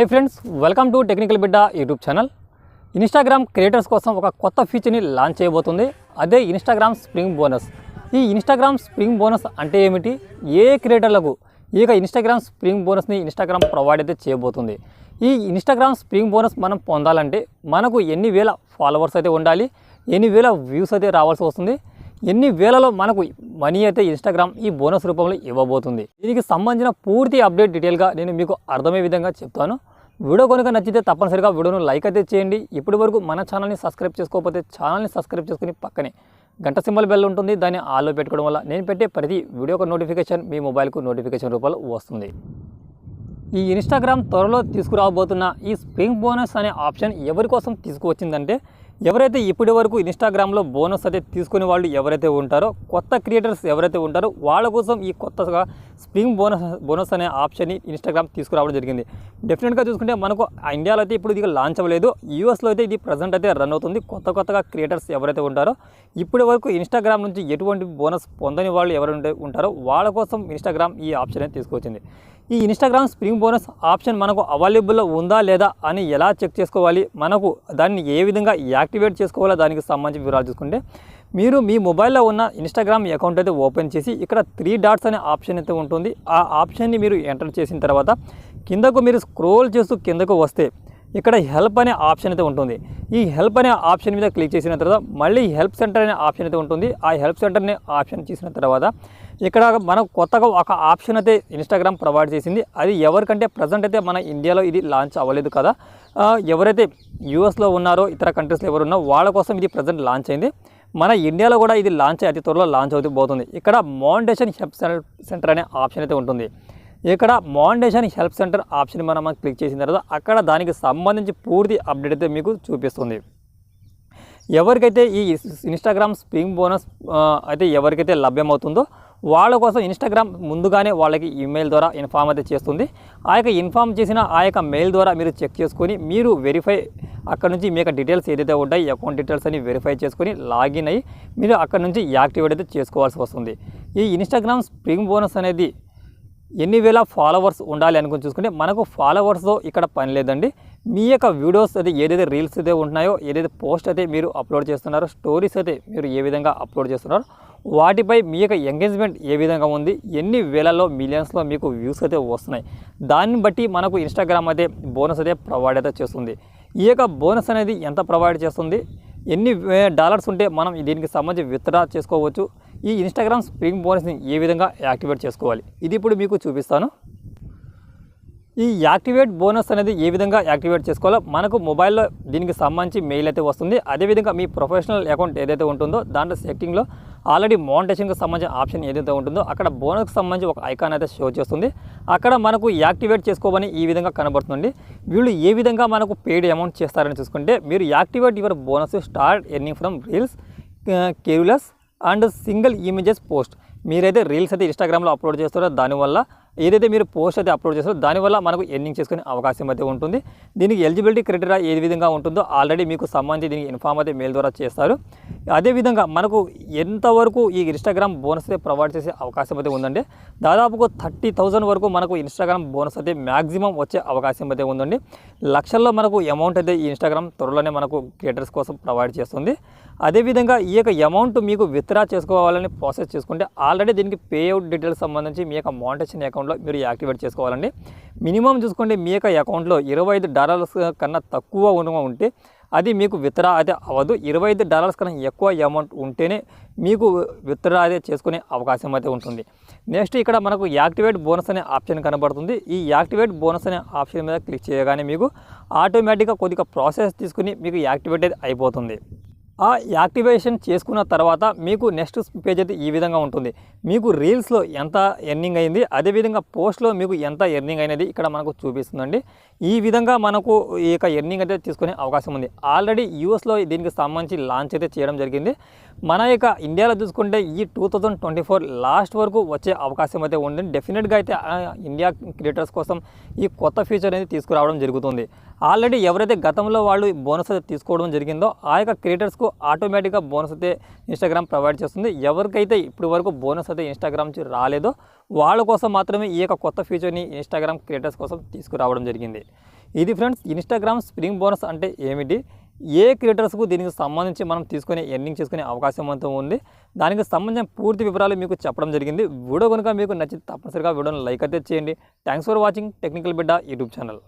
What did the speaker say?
Hey friends, welcome to Technical Bidda YouTube channel. Instagram creators కోసం ఒక కొత్త ఫీచర్ని లాంచ్ చేయబోతుంది. అదే Instagram స్ప్రింగ్ బోనస్. ఈ Instagram స్ప్రింగ్ బోనస్ అంటే ఏమిటి? ఏ క్రియేటర్లకు ఈ Instagram స్ప్రింగ్ బోనస్ని Instagram ప్రొవైడ్ అయితే చేయబోతుంది. ఈ Instagram స్ప్రింగ్ బోనస్ మనం పొందాలంటే మనకు ఎన్ని వేల ఫాలోవర్స్ అయితే ఉండాలి, ఎన్ని వేల వ్యూస్ అయితే రావాల్సి వస్తుంది, ఎన్ని వేలలో మనకు మనీ అయితే Instagram ఈ బోనస్ రూపంలో ఇవ్వబోతుంది. దీనికి సంబంధించిన పూర్తి అప్డేట్ డీటెయిల్గా నేను మీకు అర్థమయ్యే విధంగా చెప్తాను. వీడియో కనుక నచ్చితే తప్పనిసరిగా వీడియోను లైక్ అయితే చేయండి. ఇప్పటి వరకు మన ఛానల్ని సబ్స్క్రైబ్ చేసుకోకపోతే ఛానల్ని సబ్స్క్రైబ్ చేసుకుని పక్కనే గంట సింబల్ బెల్ ఉంటుంది, దాన్ని ఆల్లో పెట్టుకోవడం వల్ల నేను పెట్టే ప్రతి వీడియో నోటిఫికేషన్ మీ మొబైల్కు నోటిఫికేషన్ రూపంలో వస్తుంది. ఈ Instagram త్వరలో తీసుకురాబోతున్న ఈ స్ప్రింగ్ బోనస్ అనే ఆప్షన్ ఎవరి కోసం తీసుకువచ్చిందంటే, ఎవరైతే ఇప్పటి వరకు Instagramలో బోనస్ అయితే తీసుకునే వాళ్ళు ఎవరైతే ఉంటారో, కొత్త క్రియేటర్స్ ఎవరైతే ఉంటారో వాళ్ళ కోసం ఈ కొత్తగా స్ప్రింగ్ బోనస్ అనే ఆప్షన్ని Instagram తీసుకురావడం జరిగింది. డెఫినెట్గా చూసుకుంటే మనకు ఇండియాలో అయితే ఇప్పుడు ఇది లాంచ్ అవ్వలేదు, యూఎస్లో అయితే ఇది ప్రజెంట్ అయితే రన్ అవుతుంది. కొత్తగా క్రియేటర్స్ ఎవరైతే ఉంటారో, ఇప్పటి వరకు Instagram నుంచి ఎటువంటి బోనస్ పొందని వాళ్ళు ఎవరైతే ఉంటారో వాళ్ళ కోసం Instagram ఈ ఆప్షన్ అయితే తీసుకొచ్చింది. ఈ Instagram స్ప్రింగ్ బోనస్ ఆప్షన్ మనకు అవైలబుల్లో ఉందా లేదా అని ఎలా చెక్ చేసుకోవాలి, మనకు దాన్ని ఏ విధంగా యాక్టివేట్ చేసుకోవాలో దానికి సంబంధించిన వివరాలు చూసుకుంటే, మీరు మీ మొబైల్లో ఉన్న Instagram అకౌంట్ అయితే ఓపెన్ చేసి ఇక్కడ 3 డాట్స్ అనే ఆప్షన్ అయితే ఉంటుంది. ఆ ఆప్షన్ని మీరు ఎంటర్ చేసిన తర్వాత కిందకు మీరు స్క్రోల్ చేస్తూ కిందకు వస్తే ఇక్కడ హెల్ప్ అనే ఆప్షన్ అయితే ఉంటుంది. ఈ హెల్ప్ అనే ఆప్షన్ మీద క్లిక్ చేసిన తర్వాత మళ్ళీ హెల్ప్ సెంటర్ అనే ఆప్షన్ అయితే ఉంటుంది. ఆ హెల్ప్ సెంటర్ని ఆప్షన్ చేసిన తర్వాత ఇక్కడ మనకు కొత్తగా ఒక ఆప్షన్ అయితే Instagram ప్రొవైడ్ చేసింది. అది ఎవరికంటే ప్రజెంట్ అయితే మన ఇండియాలో ఇది లాంచ్ అవ్వలేదు కదా, ఎవరైతే యూఎస్లో ఉన్నారో ఇతర కంట్రీస్లో ఎవరున్నారో వాళ్ళ కోసం ఇది ప్రజెంట్ లాంచ్ అయింది. మన ఇండియాలో కూడా ఇది లాంచ్ అతి త్వరలో లాంచ్ అవుతూ ఇక్కడ మానిటైజేషన్ హెల్ప్ సెంటర్ అనే ఆప్షన్ అయితే ఉంటుంది. ఇక్కడ మానిటైజేషన్ హెల్ప్ సెంటర్ ఆప్షన్ మనం క్లిక్ చేసిన తర్వాత అక్కడ దానికి సంబంధించి పూర్తి అప్డేట్ అయితే మీకు చూపిస్తుంది. ఎవరికైతే ఈ Instagram స్ప్రింగ్ బోనస్ అయితే ఎవరికైతే లభ్యమవుతుందో వాళ్ళ కోసం Instagram ముందుగానే వాళ్ళకి ఈమెయిల్ ద్వారా ఇన్ఫామ్ అయితే చేస్తుంది. ఆ యొక్క ఇన్ఫామ్ చేసిన ఆ యొక్క మెయిల్ ద్వారా మీరు చెక్ చేసుకొని మీరు వెరిఫై అక్కడ నుంచి మీ యొక్క డీటెయిల్స్ ఏదైతే ఉంటాయి అకౌంట్ డీటెయిల్స్ అని వెరిఫై చేసుకొని లాగిన్ అయ్యి మీరు అక్కడ నుంచి యాక్టివేట్ అయితే చేసుకోవాల్సి వస్తుంది. ఈ Instagram స్ప్రింగ్ బోనస్ అనేది ఎన్ని వేల ఫాలోవర్స్ ఉండాలి అనుకుని చూసుకుంటే మనకు ఫాలోవర్స్తో ఇక్కడ పని లేదండి. మీ యొక్క వీడియోస్ అయితే ఏదైతే రీల్స్ అయితే ఉంటున్నాయో, ఏదైతే పోస్ట్ అయితే మీరు అప్లోడ్ చేస్తున్నారో, స్టోరీస్ అయితే మీరు ఏ విధంగా అప్లోడ్ చేస్తున్నారో వాటిపై మీ యొక్క ఎంగేజ్మెంట్ ఏ విధంగా ఉంది, ఎన్ని వేలలో మిలియన్స్లో మీకు వ్యూస్ అయితే వస్తున్నాయి, దాన్ని బట్టి మనకు Instagram అయితే బోనస్ అయితే ప్రొవైడ్ అయితే చేస్తుంది. ఈ యొక్క బోనస్ అనేది ఎంత ప్రొవైడ్ చేస్తుంది, ఎన్ని డాలర్స్ ఉంటే మనం దీనికి సంబంధించి విత్డ్రా చేసుకోవచ్చు, ఈ Instagram స్ప్రింగ్ బోనస్ని ఏ విధంగా యాక్టివేట్ చేసుకోవాలి ఇది ఇప్పుడు మీకు చూపిస్తాను. ఈ యాక్టివేట్ బోనస్ అనేది ఏ విధంగా యాక్టివేట్ చేసుకోవాలో మనకు మొబైల్లో దీనికి సంబంధించి మెయిల్ అయితే వస్తుంది. అదేవిధంగా మీ ప్రొఫెషనల్ అకౌంట్ ఏదైతే ఉంటుందో దాంట్లో సెట్టింగ్లో ఆల్రెడీ మానిటైజేషన్కి సంబంధించిన ఆప్షన్ ఏదైతే ఉంటుందో అక్కడ బోనస్కి సంబంధించి ఒక ఐకాన్ అయితే షో చేస్తుంది. అక్కడ మనకు యాక్టివేట్ చేసుకోమని ఈ విధంగా కనబడుతుంది. వీళ్ళు ఏ విధంగా మనకు పెయిడ్ అమౌంట్ చేస్తారని చూసుకుంటే, మీరు activate your bonus start earning from reels careless and single images post. మీరైతే రీల్స్ అయితే Instagramలో అప్లోడ్ చేస్తారో దానివల్ల ఏదైతే మీరు పోస్ట్ అయితే అప్లోడ్ చేస్తారో దానివల్ల మనకు ఎర్నింగ్ చేసుకునే అవకాశం అయితే ఉంటుంది. దీనికి ఎలిజిబిలిటీ క్రైటీరియా ఏ విధంగా ఉంటుందో ఆల్రెడీ మీకు సంబంధించి దీనికి ఇన్ఫామ్ అయితే మెయిల్ ద్వారా చేస్తారు. అదేవిధంగా మనకు ఎంతవరకు ఈ Instagram బోనస్ అయితే ప్రొవైడ్ చేసే అవకాశం అయితే ఉందండి. దాదాపుగా 30,000 వరకు మనకు Instagram బోనస్ అయితే మ్యాక్సిమం వచ్చే అవకాశం అయితే ఉందండి. లక్షల్లో మనకు అమౌంట్ అయితే ఈ Instagram త్వరలోనే మనకు క్రియేటర్స్ కోసం ప్రొవైడ్ చేస్తుంది. అదేవిధంగా ఈ యొక్క అమౌంట్ మీకు విత్డ్రా చేసుకోవాలని ప్రాసెస్ చేసుకుంటే ఆల్రెడీ దీనికి పేఅవుట్ డీటెయిల్స్ సంబంధించి మీ యొక్క మానిటైజేషన్ అకౌంట్లో మీరు యాక్టివేట్ చేసుకోవాలండి. మినిమం చూసుకోండి మీ యొక్క అకౌంట్లో $25 కన్నా తక్కువ ఉంటే అది మీకు విత్డ్రా అయితే అవ్వదు. $25 కన్నా ఎక్కువ అమౌంట్ ఉంటేనే మీకు విత్డ్రా అయితే చేసుకునే అవకాశం అయితే ఉంటుంది. నెక్స్ట్ ఇక్కడ మనకు యాక్టివేట్ బోనస్ అనే ఆప్షన్ కనబడుతుంది. ఈ యాక్టివేట్ బోనస్ అనే ఆప్షన్ మీద క్లిక్ చేయగానే మీకు ఆటోమేటిక్గా కొద్దిగా ప్రాసెస్ తీసుకుని మీకు యాక్టివేట్ అయితే అయిపోతుంది. ఆ యాక్టివేషన్ చేసుకున్న తర్వాత మీకు నెక్స్ట్ పేజ్ అయితే ఈ విధంగా ఉంటుంది. మీకు రీల్స్లో ఎంత ఎర్నింగ్ అయింది, అదేవిధంగా పోస్ట్లో మీకు ఎంత ఎర్నింగ్ అయినది ఇక్కడ మనకు చూపిస్తుందండి. ఈ విధంగా మనకు ఈ యొక్క ఎర్నింగ్ అయితే తీసుకునే అవకాశం ఉంది. ఆల్రెడీ యూఎస్లో దీనికి సంబంధించి లాంచ్ అయితే చేయడం జరిగింది. మన యొక్క ఇండియాలో చూసుకుంటే ఈ 2024 లాస్ట్ వరకు వచ్చే అవకాశం అయితే ఉంది. డెఫినెట్గా అయితే ఇండియా క్రియేటర్స్ కోసం ఈ కొత్త ఫీచర్ అనేది తీసుకురావడం జరుగుతుంది. ఆల్రెడీ ఎవరైతే గతంలో వాళ్ళు బోనస్ అయితే తీసుకోవడం జరిగిందో ఆ యొక్క క్రియేటర్స్కు ఆటోమేటిక్గా బోనస్ అయితే Instagram ప్రొవైడ్ చేస్తుంది. ఎవరికైతే ఇప్పటి వరకు బోనస్ అయితే Instagram నుంచి రాలేదో వాళ్ళ కోసం మాత్రమే ఈ యొక్క కొత్త ఫీచర్ని Instagram క్రియేటర్స్ కోసం తీసుకురావడం జరిగింది. ఇది ఫ్రెండ్స్ ఇన్స్టాగ్రామ్ స్ప్రింగ్ బోనస్ అంటే ఏమిటి, ఏ క్రియేటర్స్కు దీనికి సంబంధించి మనం తీసుకొని ఎర్నింగ్ చేసుకునే అవకాశం అంతా ఉంది, దానికి సంబంధించిన పూర్తి వివరాలు మీకు చెప్పడం జరిగింది. వీడియో కనుక మీకు నచ్చితే తప్పనిసరిగా వీడియోని లైక్ అయితే చేయండి. థ్యాంక్స్ ఫర్ వాచింగ్ టెక్నికల్ బిడ్డ యూట్యూబ్ ఛానల్.